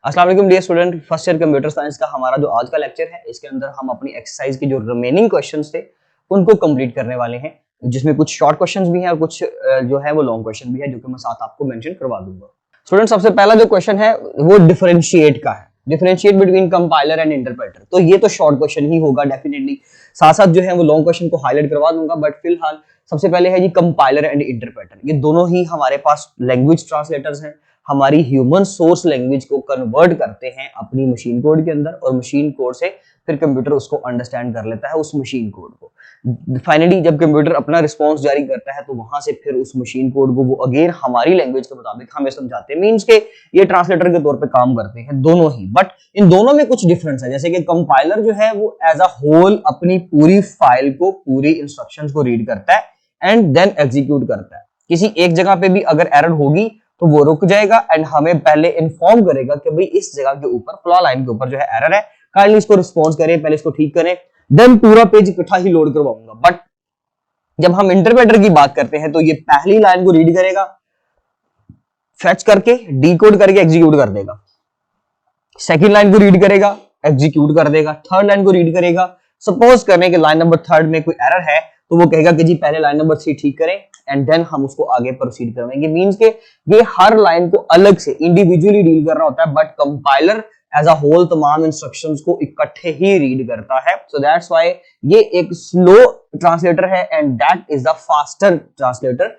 अस्सलाम वालेकुम dear student, first year computer science का हमारा जो आज का लेक्चर है, इसके अंदर हम अपनी एक्सरसाइज के जो रिमेनिंग क्वेश्चंस थे उनको कंप्लीट करने वाले हैं, जिसमें कुछ शॉर्ट क्वेश्चंस भी हैं और कुछ जो है वो लॉन्ग क्वेश्चन भी है, जो कि मैं साथ आपको मेंशन करवा दूंगा। स्टूडेंट, सबसे पहला जो क्वेश्चन है वो डिफरेंशिएट का है, differentiate between compiler and interpreter. तो ये तो शॉर्ट क्वेश्चन ही होगा डेफिनेटली, साथ साथ जो है वो लॉन्ग क्वेश्चन को हाईलाइट करवा दूंगा। बट फिलहाल सबसे पहले है जी कंपाइलर एंड इंटरप्रेटर। ये दोनों ही हमारे पास लैंग्वेज ट्रांसलेटर्स हैं, हमारी ह्यूमन सोर्स लैंग्वेज को कन्वर्ट करते हैं अपनी मशीन कोड के अंदर, और मशीन कोड से फिर कंप्यूटर उसको अंडरस्टैंड कर लेता है उस मशीन कोड को। फाइनली जब कंप्यूटर अपना रिस्पॉन्स जारी करता है तो वहां से फिर उस मशीन कोड को वो अगेन हमारी लैंग्वेज के मुताबिक हमें समझाते हैं। मींस के ये ट्रांसलेटर के तौर पे काम करते हैं दोनों ही। बट इन दोनों में कुछ डिफरेंस है, जैसे कि कंपाइलर जो है वो एज अ होल अपनी पूरी फाइल को, पूरी इंस्ट्रक्शंस को रीड करता है एंड देन एग्जीक्यूट करता है। किसी एक जगह पे भी अगर एरर होगी तो वो रुक जाएगा एंड हमें पहले इन्फॉर्म करेगा कि भाई इस जगह के ऊपर, फ्लॉ लाइन के ऊपर जो है एरर है, काइंडली इसको रिस्पॉन्स करें, पहले इसको ठीक करें, देन पूरा पेज इकट्ठा ही लोड करवाऊंगा। बट जब हम इंटरप्रेटर की बात करते हैं तो ये पहली लाइन को रीड करेगा, फेच करके डीकोड करके एग्जीक्यूट कर देगा, सेकंड लाइन को रीड करेगा, एग्जीक्यूट कर देगा, थर्ड लाइन को रीड करेगा। सपोज करने के लाइन नंबर थर्ड में कोई एरर है तो वो कहेगा कि जी पहले लाइन नंबर 3 ठीक करें एंड देन हम उसको आगे प्रोसीड करवाएंगे। मींस के ये हर लाइन को अलग से इंडिविजुअली डील कर रहा होता है, but compiler as a whole तमाम इंस्ट्रक्शंस को इकट्ठे ही रीड करता है। सो दैट्स व्हाई ये एक स्लो ट्रांसलेटर है and that is the faster translator,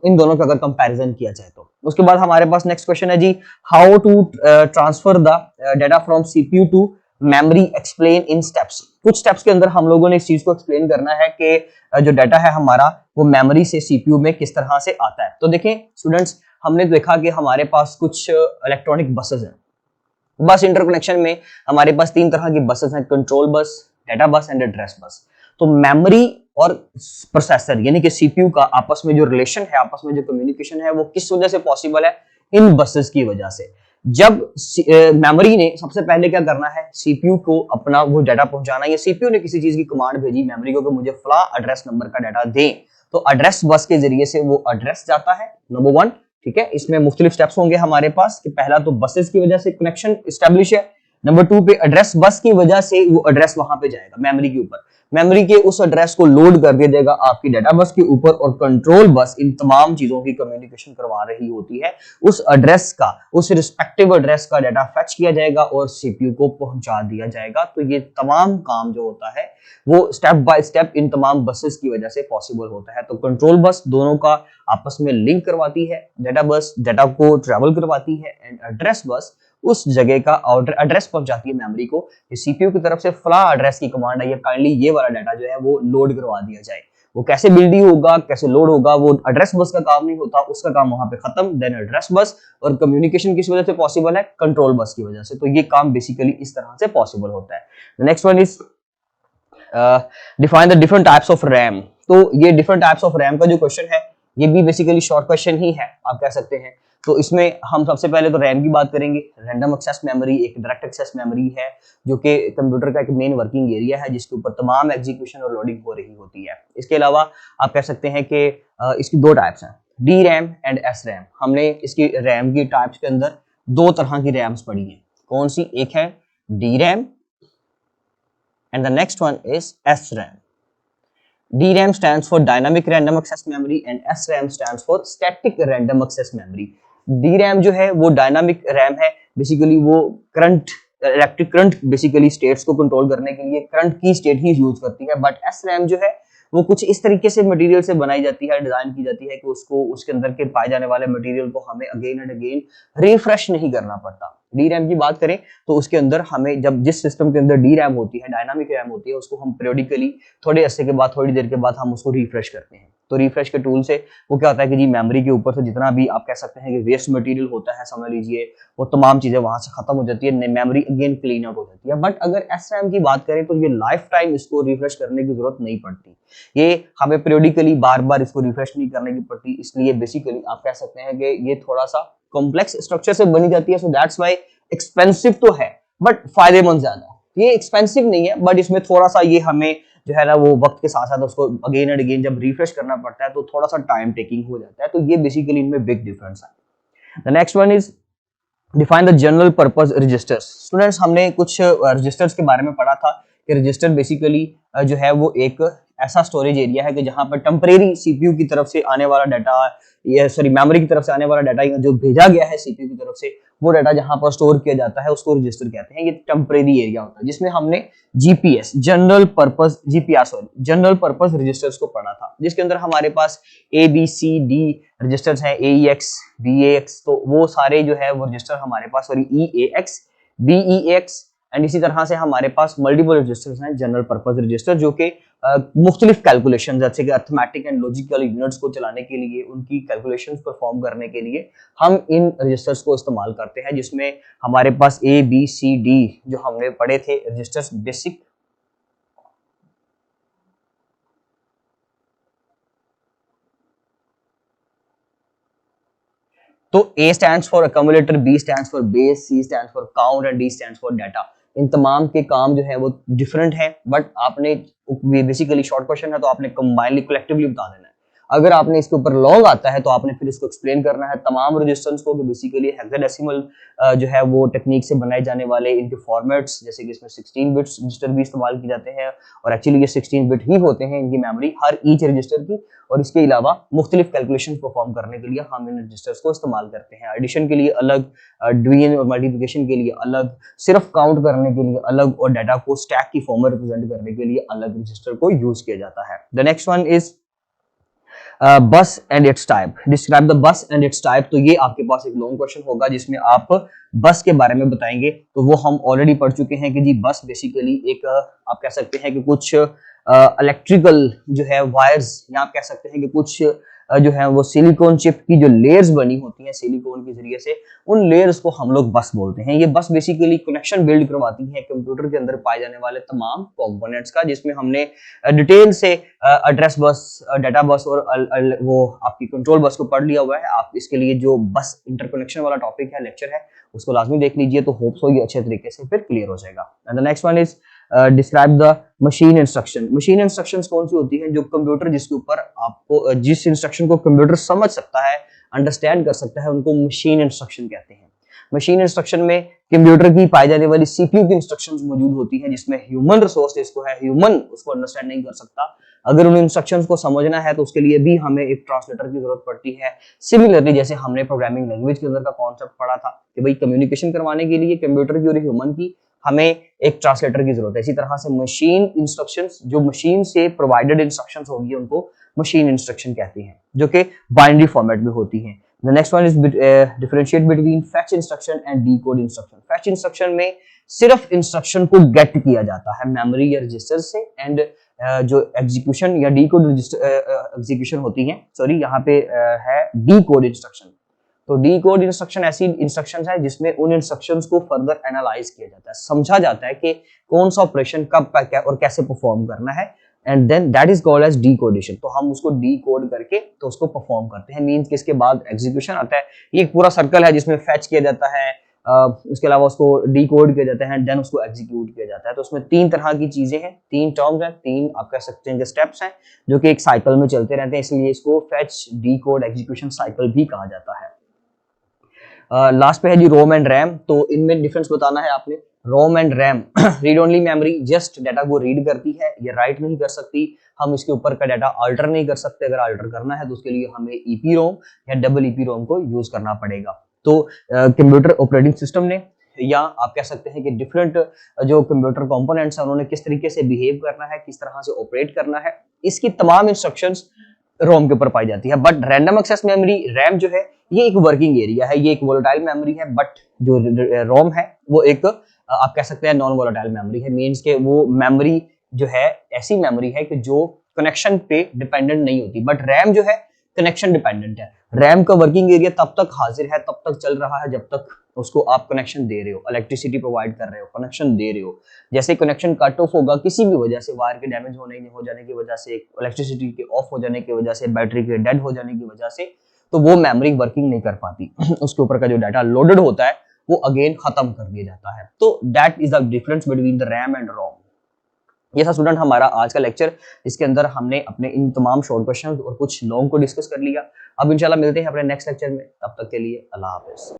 इन दोनों का अगर कंपैरिजन किया जाए तो। उसके बाद हमारे पास नेक्स्ट क्वेश्चन है जी, how to transfer the data from CPU to memory, explain in steps. कुछ स्टेप्स के अंदर हम लोगों ने इस चीज को एक्सप्लेन करना है कि जो डाटा है हमारा वो मेमोरी से सीपीयू में किस तरह से आता है। तो देखें स्टूडेंट्स, हमने देखा कि हमारे पास कुछ इलेक्ट्रॉनिक बसेस हैं। बस इंटरकनेक्शन में हमारे पास 3 तरह की बसेस हैं, कंट्रोल बस, डाटा बस एंड एड्रेस बस। तो मेमोरी और प्रोसेसर यानी कि सीपीयू का आपस में जो रिलेशन है, आपस में जो कम्युनिकेशन है, वो किस वजह से पॉसिबल है? इन बसेस की वजह से। जब मेमोरी ने सबसे पहले क्या करना है, सीपीयू को अपना वो डाटा पहुंचाना, या सीपीयू ने किसी चीज की कमांड भेजी मेमोरी को कि मुझे फला एड्रेस नंबर का डाटा दें, तो एड्रेस बस के जरिए से वो एड्रेस जाता है, नंबर 1। ठीक है, इसमें मुख्तलिफ स्टेप्स होंगे हमारे पास कि पहला तो बसेस की वजह से कनेक्शन एस्टेब्लिश है, नंबर 2 पे एड्रेस बस की वजह से वो एड्रेस वहां पे जाएगा मेमोरी के ऊपर, मेमोरी के उस एड्रेस को लोड कर दिया जाएगा आपकी डाटा बस के ऊपर, और कंट्रोल बस इन तमाम चीजों की कम्युनिकेशन करवा रही होती है। उस एड्रेस का, उस रिस्पेक्टिव एड्रेस का डाटा फेच किया जाएगा और सीपीयू को पहुंचा दिया जाएगा। तो ये तमाम काम जो होता है वो स्टेप बाय स्टेप इन तमाम बसेस की वजह से पॉसिबल होता है। तो कंट्रोल बस दोनों का आपस में लिंक करवाती है, डाटा बस डाटा को ट्रेवल करवाती है एंड एड्रेस बस उस जगह का ऑर्डर एड्रेस पहुंचाती है मेमोरी को, सीपीयू की तरफ से फला एड्रेस की कमांड आई है, काइंडली ये वाला डाटा जो है वो लोड करवा दिया जाए। वो कैसे बिल्ड होगा, कैसे लोड होगा, वो एड्रेस बस का काम नहीं होता, उसका काम वहां पे खत्म। देन एड्रेस बस और कम्युनिकेशन किस वजह से पॉसिबल है? कंट्रोल बस की वजह से। तो ये काम बेसिकली इस तरह से पॉसिबल होता है। Next one is define the different types of RAM. तो ये डिफरेंट टाइप्स ऑफ रैम का जो क्वेश्चन है ये भी बेसिकली शॉर्ट क्वेश्चन ही है, आप कह सकते हैं। तो इसमें हम सबसे पहले तो रैम की बात करेंगे। रैंडम एक्सेस मेमोरी एक डायरेक्ट एक्सेस मेमोरी है, जो कि कंप्यूटर का एक मेन वर्किंग एरिया है, जिसके ऊपर तमाम एग्जीक्यूशन और लोडिंग हो रही होती है। इसके अलावा आप कह सकते हैं कि इसकी 2 टाइप्स हैं, D RAM and S RAM. हमने इसकी रैम की टाइप्स के अंदर 2 तरह की रैम्स पढ़ी हैं। कौन सी? एक है D RAM and the next one is SRAM. DRAM stands for Dynamic Random Access Memory and SRAM stands for Static Random Access Memory. DRAM जो है वो डायनामिक रैम है, बेसिकली वो current, electric current basically states को control करने के लिए current की स्टेट ही यूज करती है। बट SRAM जो है वो कुछ इस तरीके से मटेरियल से बनाई जाती है, डिजाइन की जाती है कि उसको, उसके अंदर के पाए जाने वाले मटेरियल को हमें अगेन एंड अगेन रिफ्रेश नहीं करना पड़ता। डी रैम की बात करें तो उसके अंदर हमें, जब जिस सिस्टम के अंदर डी रैम होती है, डायनामिक रैम होती है, उसको हम पीरियडिकली थोड़े अरसे के बाद, थोड़ी देर के बाद हम उसको रिफ्रेश करते हैं। तो रिफ्रेश के टूल से वो क्या होता है कि जी मेमोरी के ऊपर से जितना भी आप कह सकते हैं कि वेस्ट मटेरियल होता है, समझ लीजिए, वो तमाम चीजें वहां से खत्म हो जाती है, मेमोरी अगेन क्लीन आउट हो जाती है। बट अगर SRAM की बात करें तो ये लाइफ टाइम इसको रिफ्रेश करने की जरूरत नहीं पड़ती, ये हमें पीरियडिकली बार बार इसको रिफ्रेश नहीं करने की पड़ती। इसलिए बेसिकली आप कह सकते हैं कि ये थोड़ा सा कॉम्प्लेक्स स्ट्रक्चर से बनी जाती है। सो दैट्स व्हाई एक्सपेंसिव तो है बट फायदेमंद ज्यादा। ये एक्सपेंसिव नहीं है बट इसमें थोड़ा सा ये हमें जो है ना वो वक्त के साथ साथ उसको अगेन एंड अगेन जब रिफ्रेश करना पड़ता है तो थोड़ा सा टाइम टेकिंग हो जाता है। तो ये बेसिकली इनमें बिग डिफरेंस है। The next one is define the general purpose registers. Students, हमने कुछ रजिस्टर्स के बारे में पढ़ा था कि रजिस्टर बेसिकली जो है वो एक ऐसा स्टोरेज एरिया है कि जहां पर टेम्परेरी सीपीयू की तरफ से आने वाला डाटा, या सॉरी मेमोरी की तरफ से आने वाला डाटा जो भेजा गया है सीपीयू की तरफ से, वो डाटा जहां पर स्टोर किया जाता है उसको रजिस्टर कहते हैं। ये टेम्परेरी एरिया होता है जिसमें हमने GPS general purpose GPR sorry general purpose registers को पढ़ा था, जिसके अंदर हमारे पास A B C D registers हैं, AEX BAX, तो वो सारे जो है वो रजिस्टर हमारे पास, सॉरी EAX BEAX, एंड इसी तरह से हमारे पास मल्टीपल रजिस्टर्स हैं जनरल पर्पस रजिस्टर, जो कि मुख्तलिफ कैलकुलेशन जैसे कि अर्थमेटिक एंड लॉजिकल यूनिट्स को चलाने के लिए, उनकी कैलकुलेशंस परफॉर्म करने के लिए हम इन रजिस्टर्स को इस्तेमाल करते हैं, जिसमें हमारे पास ABCD जो हमने पढ़े थे रजिस्टर्स बेसिक, तो A stands for accumulator, B stands for base, C stands for count and D stands for data। इन तमाम के काम जो है वो डिफरेंट है, बट आपने बेसिकली शॉर्ट क्वेश्चन है तो आपने कंबाइनली कलेक्टिवली बता देना है। अगर आपने इसके ऊपर लॉन्ग आता है तो आपने फिर इसको एक्सप्लेन करना है तमाम रजिस्टर्स को, कि बेसिकली हेक्साडेसिमल जो है वो टेक्निक से बनाए जाने वाले इनके फॉर्मेट्स, जैसे कि इसमें 16 बिट्स रजिस्टर भी इस्तेमाल किए जाते हैं, और एक्चुअली ये 16 बिट ही होते हैं इनकी मेमोरी हर ईच रजिस्टर की, और इसके अलावा मुख्तलिफ कैलकुलेशन परफॉर्म करने के लिए हम इन रजिस्टर्स को इस्तेमाल करते हैं। एडिशन के लिए अलग, डिवीजन और मल्टीप्लिकेशन के लिए अलग, सिर्फ काउंट करने के लिए अलग, और डाटा को स्टैक की फॉर्म में रिप्रेजेंट करने के लिए अलग रजिस्टर को यूज किया जाता है। द नेक्स्ट वन इज बस and it's type. Describe the bus and it's type. तो ये आपके पास एक लॉन्ग क्वेश्चन होगा जिसमें आप बस के बारे में बताएंगे, तो वो हम ऑलरेडी पढ़ चुके हैं कि जी बस बेसिकली एक आप कह सकते हैं कि कुछ इलेक्ट्रिकल जो है वायर्स, या आप कह सकते हैं कि कुछ जो है वो सिलिकॉन चिप की जो लेयर्स बनी होती हैं सिलिकॉन के जरिए से, उन लेयर्स को हम लोग बस बोलते हैं। ये बस बेसिकली कनेक्शन बिल्ड करवाती है कंप्यूटर के अंदर पाए जाने वाले तमाम कंपोनेंट्स का, जिसमें हमने डिटेल से एड्रेस बस, डाटा बस और वो आपकी कंट्रोल बस को पढ़ लिया हुआ है। आप इसके लिए जो बस इंटरकनेक्शन वाला टॉपिक है, लेक्चर है, उसको लाजमी देख लीजिए, तो होप सो ये अच्छे तरीके से फिर क्लियर हो जाएगा। And the next one is describe the machine instruction. Machine instructions कौन सी होती हैं? जो कंप्यूटर जिसके ऊपर आपको जिस इंस्ट्रक्शन को कंप्यूटर समझ सकता है, अंडरस्टैंड कर सकता है, उनको मशीन इंस्ट्रक्शन कहते हैं। मशीन इंस्ट्रक्शन में कंप्यूटर की पाई जाने वाली सीपीयू की इंस्ट्रक्शंस मौजूद होती हैं, जिसमें ह्यूमन रिसोर्स इसको है, ह्यूमन उसको अंडरस्टैंड नहीं कर सकता। अगर उन इंस्ट्रक्शंस को समझना है तो उसके लिए भी हमें एक ट्रांसलेटर की जरूरत पड़ती है। सिमिलरली जैसे हमने प्रोग्रामिंग लैंग्वेज के अंदर का कॉन्सेप्ट पढ़ा था कि भाई कम्युनिकेशन करवाने के लिए कंप्यूटर की और ह्यूमन की हमें एक ट्रांसलेटर की जरूरत है। इसी तरह से मशीन इंस्ट्रक्शंस, जो मशीन से प्रोवाइडेड इंस्ट्रक्शंस होगी, उनको मशीन इंस्ट्रक्शन कहते हैं, जो कि बाइनरी फॉर्मेट में होती हैं। The next one is differentiate between fetch instruction and decode instruction. Fetch instruction में सिर्फ इंस्ट्रक्शन को गेट किया जाता है मेमोरी या रजिस्टर से, एंड जो एग्जीक्यूशन या डीकोड एग्जीक्यूशन होती है, सॉरी यहाँ पे है डीकोड इंस्ट्रक्शन। तो डीकोड इंस्ट्रक्शन ऐसी इंस्ट्रक्शंस है जिसमें उन इंस्ट्रक्शंस को फर्दर एनालाइज किया जाता है, समझा जाता है कि कौन सा ऑपरेशन कब क्या और कैसे परफॉर्म करना है, and then that is called as decodation. तो हम उसको डीकोड करके तो उसको परफॉर्म करते हैं। मींस कि इसके बाद एग्जीक्यूशन आता है। ये एक पूरा सर्कल है जिसमें फेच किया जाता है, उसके अलावा उसको डीकोड किया जाता है, देन उसको एग्जीक्यूट किया जाता है। तो उसमें तीन तरह की चीजें हैं, तीन टर्म्स हैं, तीन आप कह सकते हैं कि स्टेप्स हैं, जो कि एक साइकिल में चलते रहते हैं, इसलिए इसको फेच डीकोड एग्जीक्यूशन साइकिल भी कहा जाता है। लास्ट पे है जी रोम एंड रैम। तो इनमें डिफरेंस बताना है आपने। ROM and RAM, read only memory, just data को रीड करती है, ये राइट नहीं कर सकती। हम इसके ऊपर का डाटा अल्टर नहीं कर सकते। अगर अल्टर करना है तो उसके लिए हमें EPROM या डबल EPROM को यूज करना पड़ेगा। तो कंप्यूटर ऑपरेटिंग सिस्टम ने, या आप कह सकते हैं कि डिफरेंट जो कंप्यूटर कंपोनेंट्स हैं, उन्होंने किस तरीके से बिहेव करना है, किस तरह से ऑपरेट करना है, इसकी तमाम इंस्ट्रक्शंस रोम के ऊपर पाई जाती है। But random access memory, RAM जो है, ये एक वर्किंग एरिया है, ये एक वोलेटाइल मेमोरी है। बट जो रोम है वो एक आप कह सकते हैं नॉन वोलेटाइल मेमोरी है। मींस के वो मेमोरी जो है ऐसी मेमोरी है कि जो कनेक्शन पे डिपेंडेंट नहीं होती। बट रैम जो है कनेक्शन डिपेंडेंट है। रैम का वर्किंग एरिया तब तक हाजिर है, तब तक चल रहा है जब तक उसको आप कनेक्शन दे रहे हो, इलेक्ट्रिसिटी प्रोवाइड कर रहे हो, कनेक्शन दे रहे हो। जैसे कनेक्शन कट ऑफ होगा किसी भी वजह से, वायर के डैमेज हो जाने की वजह से, इलेक्ट्रिसिटी के ऑफ हो जाने की वजह से, बैटरी के डेड हो जाने की वजह से, तो वो मेमोरी वर्किंग नहीं कर पाती। उसके ऊपर का जो डाटा लोडेड होता है वो अगेन खत्म कर दिया जाता है। तो that is the difference between the RAM and ROM. ये था स्टूडेंट हमारा आज का लेक्चर। इसके अंदर हमने अपने इन तमाम शॉर्ट क्वेश्चन और कुछ लॉन्ग को डिस्कस कर लिया। अब इंशाल्लाह मिलते हैं अपने नेक्स्ट लेक्चर में। तब तक के लिए अल्लाह हाफिज।